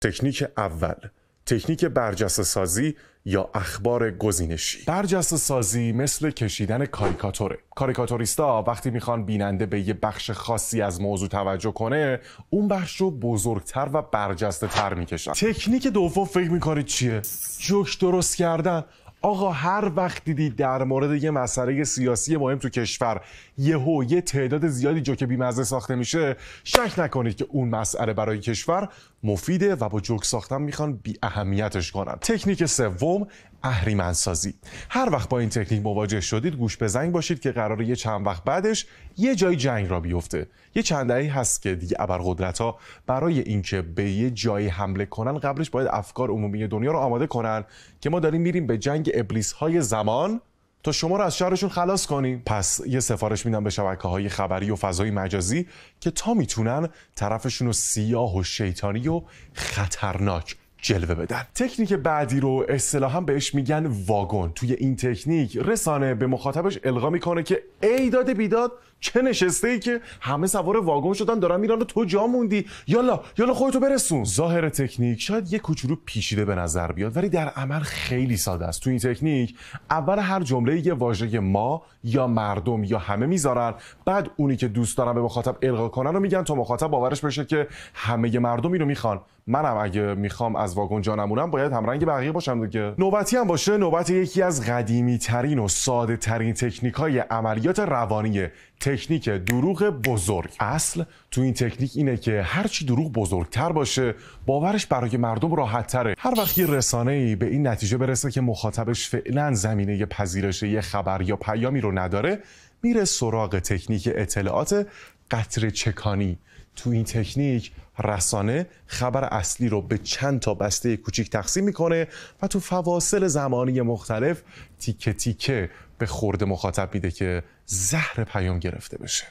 تکنیک اول، تکنیک برجسته سازی یا اخبار گزینشی. برجسته سازی مثل کشیدن کاریکاتوره. کاریکاتوریستا وقتی میخوان بیننده به یه بخش خاصی از موضوع توجه کنه، اون بخش رو بزرگتر و برجسته تر میکشن. تکنیک دوم فکر میکنید چیه؟ جوک درست کردن. آقا هر وقت دیدید در مورد یه مسئله سیاسی مهم تو کشور یه تعداد زیادی جوک بی‌مزه ساخته میشه، شک نکنید که اون مسئله برای کشور مفیده و با جوک ساختن میخوان بی اهمیتش کنن. تکنیک سوم، اهریمن‌سازی. هر وقت با این تکنیک مواجه شدید گوش به زنگ باشید که قراره یه چند وقت بعدش یه جای جنگ را بیفته. یه چند دهه‌ای هست که دیگه ابرقدرت‌ها برای اینکه به یه جایی حمله کنن قبلش باید افکار عمومی دنیا رو آماده کنن که ما داریم میریم به جنگ ابلیس‌های زمان تا شما رو از شرشون خلاص کنیم. پس یه سفارش میدن به شبکه‌های خبری و فضای مجازی که تا میتونن طرفشون رو سیاه و شیطانی و خطرناک جلوه بدن. تکنیک بعدی رو اصطلاحاً بهش میگن واگن. توی این تکنیک رسانه به مخاطبش القا میکنه که ای داد بیداد، چه نشسته ای که همه سوار واگن شدن دارن میرن و تو جا موندی، یالا خودتو برسون. ظاهر تکنیک شاید یه کوچولو پیچیده به نظر بیاد ولی در عمل خیلی ساده است. تو این تکنیک اول هر جمله یه واژه ما یا مردم یا همه میذارن، بعد اونی که دوست دارن به مخاطب القا کنن رو میگن تا مخاطب باورش بشه که همه مردمی رو میخوان. منم اگه میخوام از واگن جا نمونم باید همرنگ بقیه باشم دیگه. نوبتی هم باشه نوبت یکی از قدیمی ترین و ساده ترین تکنیک های عملیات روانی، تکنیک دروغ بزرگ. اصل تو این تکنیک اینه که هرچی دروغ بزرگتر باشه باورش برای مردم راحت تره. هر وقت یه رسانه‌ای به این نتیجه برسه که مخاطبش فعلا زمینه پذیرش یه خبر یا پیامی رو نداره، میره سراغ تکنیک اطلاعات قطره چکانی. تو این تکنیک رسانه خبر اصلی رو به چند تا بسته کوچیک تقسیم میکنه و تو فواصل زمانی مختلف تیکه تیکه به خورد مخاطب میده که زهر پیام گرفته بشه.